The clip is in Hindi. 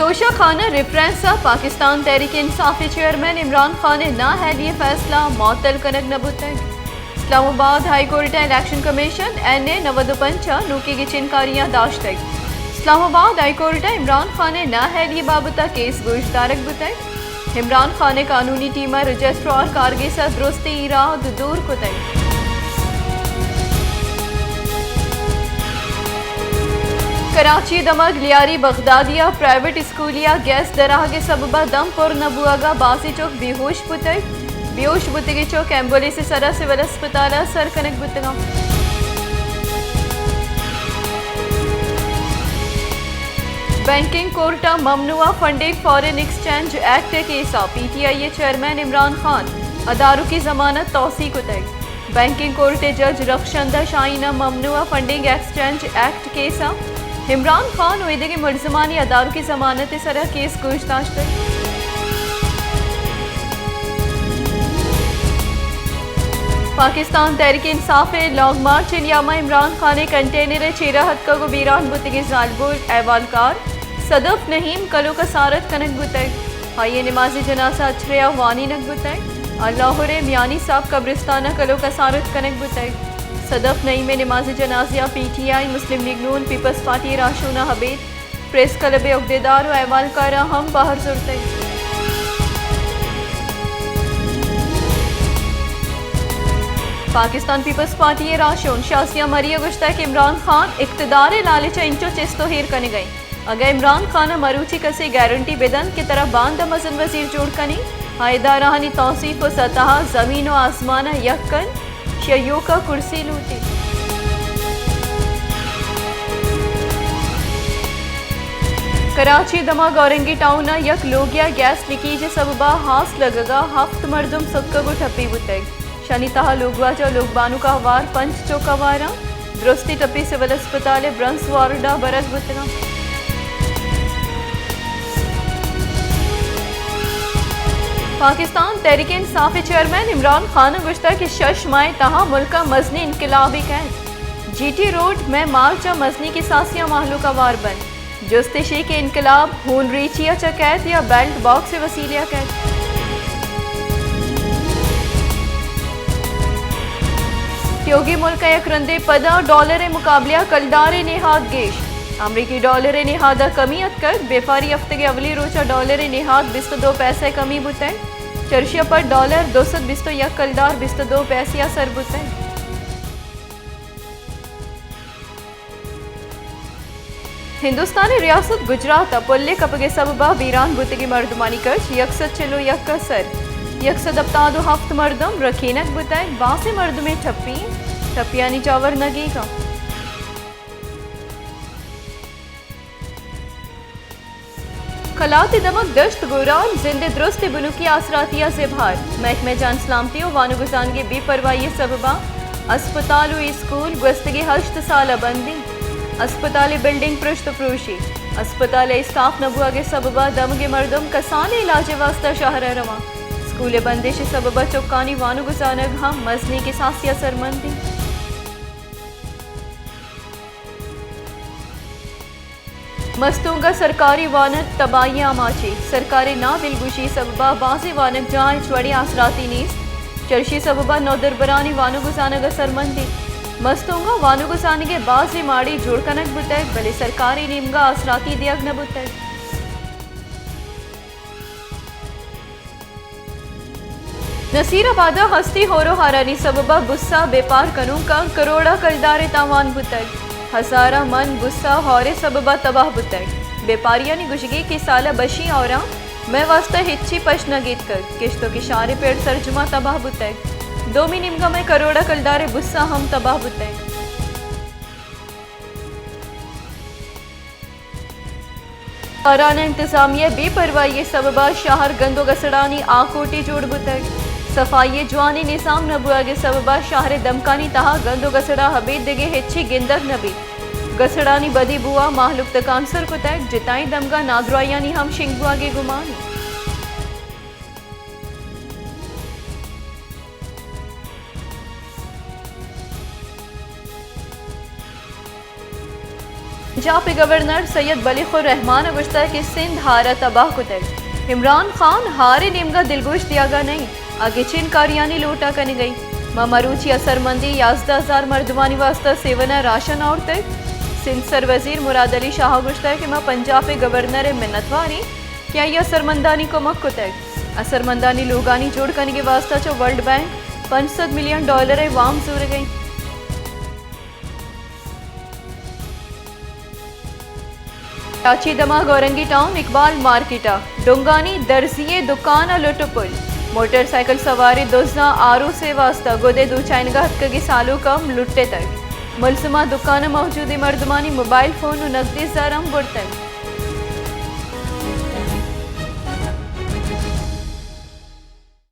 तोशा खाना रेफरेंस पाकिस्तान तहरीक इंसाफ चेयरमैन इमरान खान ना है लिए फैसला मअतल कनक नबुत Islamabad high court election commission N A 95 नूकी की चिनकारियां दाश्त इस्लामाबाद हाई कोर्ट इमरान खान ना है लिए बाबता केस गोश्तारक बुतई इमरान खान कानूनी टीम रजिस्ट्रार कारगे से दुरुस्ती इराद दूर कुतई कराची दमक लियारी बगदादिया प्राइवेट स्कूलिया गैस दराह के सबबा दम पर नबुआगा बासी चौक बेहोश बुतगी चौक एम्बुलेंस सरा सिविल अस्पताल सर कनक बुतगा बैंकिंग कोर्ट ममनुआ फंडिंग फॉरेन एक्सचेंज एक्ट केसा PTI चेयरमैन इमरान खान अदारों की जमानत तौसी कुतई बैंकिंग कोर्ट जज रखशंदा शाहीना ममनुआ फंडिंग एक्सचेंज एक्ट केसा इमरान खान वेदे के मुलजमानी अदारों की जमानत सरा केस गोश्ताश्त पाकिस्तान तहरीक इंसाफ लॉन्ग मार्च इलियामा इमरान खान कंटेनर चेरा हत्का को बीरान बुतगे जालबुल एवालकार सदफ नहीम कलो का सारत कनक बुतग हाई नमाज जनासा अछरिया वानी नक बुतग अल्लाहुरे मियानी साहब कब्रिस्ताना कलो का सारत कनक बुतग सदफ नई में नमाज जनाजिया PTI मुस्लिम लीग नून पीपल्स पार्टी राशूना हबीब प्रेस क्लब अहदेदार और एवालकार हम बाहर जुड़ते पाकिस्तान पीपल्स पार्टी राशून शासिया मरिया गुश्ता के इमरान खान इक्तदार लालच इंचो चेस्तो हेर कने गई अगर इमरान खान मरूची कसे गारंटी बेदन की तरह बांध मजन वजीर जोड़ कनी हायदा रहानी तौसीफ व सतह जमीन व आसमान यकन शयो का कुर्सी लूटी कराची दमा गौरंगी टाउन यक लोगिया गैस लीकेज सबबा हास लगगा हफ्त मर्दुम सबका गो ठप्पी बुतग शनि तहा लोगवा जो लोगबानु का वार पंच चौकावारा दुरुस्ती टप्पी सिविल अस्पताल ब्रंस वारडा बरक बुतगा पाकिस्तान तहरीक इंसाफ चेयरमैन इमरान खान गुश्ता की शश माए तहा मुल्का मजनी इनकलाबी कैद GT रोड में मार्च मजनी की सासिया माहलू का वार बन जुस्तिशी के इनकलाब खून रीचिया चकैत या बेल्ट बॉक्स वसीलिया कैद योगी मुल्क यकरंदे पदा डॉलर मुकाबलिया कलदार नेहाद गेश अमरीकी डॉलर नेहादा कमी अतकर बेफारी हफ्ते के अवली रोचा डॉलर नेहाद 22 पैसे कमी बुतै चर्शिया पर डॉलर 221 यक कलदार 22 पैसिया सर बुतै हिंदुस्तानी रियासत गुजरात पुल्ले कपगे सबबा बीरान बुतगी मर्दमानी कच यकसद चलो यक का सर यकसद अब्तादो हफ्त मर्दम रखीनक बुतै बासे मर्द में ठप्पियानी चावर नगी का खलात दमक दश्त गोरान जिंदे दुरुस्त बुनुकी आसरातिया से भार महकमे जान सलामती वानु गुजान के बेपरवाही सबबा अस्पताल स्कूल गुस्तगी 8 साल बंदी अस्पताल बिल्डिंग पृष्ठ प्रोशी अस्पताल स्टाफ नबुआ के सबबा दम के मर्दम कसाने इलाज वास्ता शहर रवा स्कूल बंदिश सबबा चौकानी वानु गुजानग हम मजनी के सासिया सरमंदी मस्तूंगा सरकारी वानक तबाही आमाची सरकारी ना दिलगुशी सबबा बाजी वानक जहाँ चवड़ी आसराती नीस चर्शी सबबा नौदरबरानी वानु गुजानग सरमंदी मस्तूंगा वानु गुजाने के बाजी माड़ी जोड़कनक बुतक भले सरकारी नीमगा आसराती दियग न बुतक नसीराबादा हस्ती होरो हारानी सबबा गुस्सा बेपार कनू का करोड़ा कलदारे तावान बुतक हजारा मन गुस्सा हौरे सबबा तबाह बुतक बेपारिया ने गुशगी की साला बशी और मैं वास्ता हिच्ची पश न गीत कर किश्तों की शारे पेड़ सरजुमा तबाह बुतक दोमी निमगा में करोड़ा कलदारे गुस्सा हम तबाह बुतक आराना इंतजामिया बेपरवाही सबबा शहर गंदो गसड़ानी आकोटी जोड़ बुतक सफाई जवानी निज़ाम नबुआ के सबबा शहर दमकानी तहा गंदो गसड़ा हबीद दिगे हिच्ची गिंदर नबी गसड़ानी बदी बुआ माहलुक तकांसर को तक जिताई दमगा नादरायानी हम शिंगबुआ के गुमानी पंजाब गवर्नर सैयद बलीखुर रहमान गुश्ता कि सिंध हारा तबाह कुतल। इमरान खान हारे नेमगा दिलगोश दियागा नहीं, आगे चीन कारियानी लोटा करने गई। ममरूची असरमंदी 11,000 मर्दवानी वास्ता सेवना राशन और तक। सिंध सर वजीर मुराद अली शाह गुश्ता कि माँ पंजाब गवर्नर मिन्नतवारी क्या यह असरमंदानी को मक्कुतक। असरमंदानी लोगानी जोड़ करने के वास्ता जो वर्ल्ड बैंक $500 मिलियन वाम जोर गई। कराची दमा गौरंगी टाउन इकबाल मार्केटा डोंगानी दर्जिए दुकान लुटपुल। मोटरसाइकिल सवारी दोजना आरू से वास्ता गोदे दो चाइनगा हथकगी सालों कम लुट्टे तक। मुलसमा दुकान मौजूदी मर्दमानी मोबाइल फोन और नकदी ज़रम बुरतन।